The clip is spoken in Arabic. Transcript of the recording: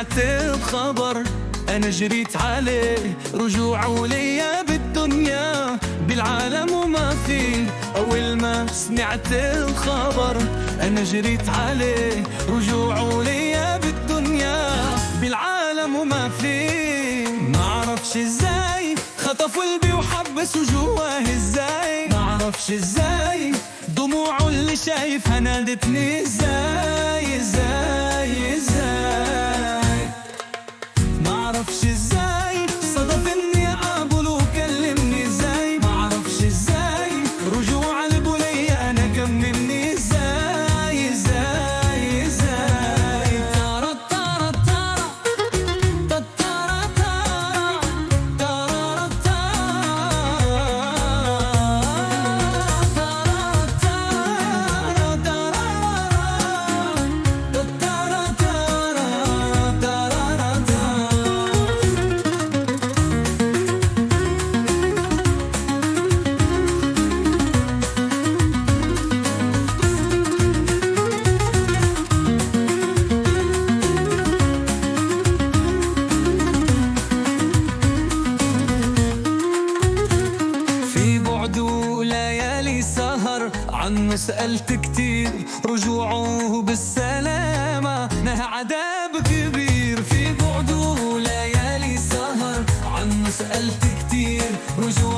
سمعت الخبر أنا جريت عليه، رجوعه ليا بالدنيا بالعالم وما فيه. أول ما سمعت الخبر أنا جريت عليه، رجوعه ليا بالدنيا بالعالم وما فيه. معرفش ازاي خطف قلبي وحبسه جواه، ازاي معرفش ازاي دموعه اللي شايفها نادتني، ازاي ازاي ازاي معرفش ازاي صدف اني اقابله وكلمني، ازاي معرفش ازاي رجوع قلبه ليا انا كملني، ازاي ازاي ازاي تارا تارا تارا تارا تارا عنه سألت كتير، رجوعه بالسلامة نهى عذاب كبير. في بعده ليالي سهر عنه سألت كتير، رجوعه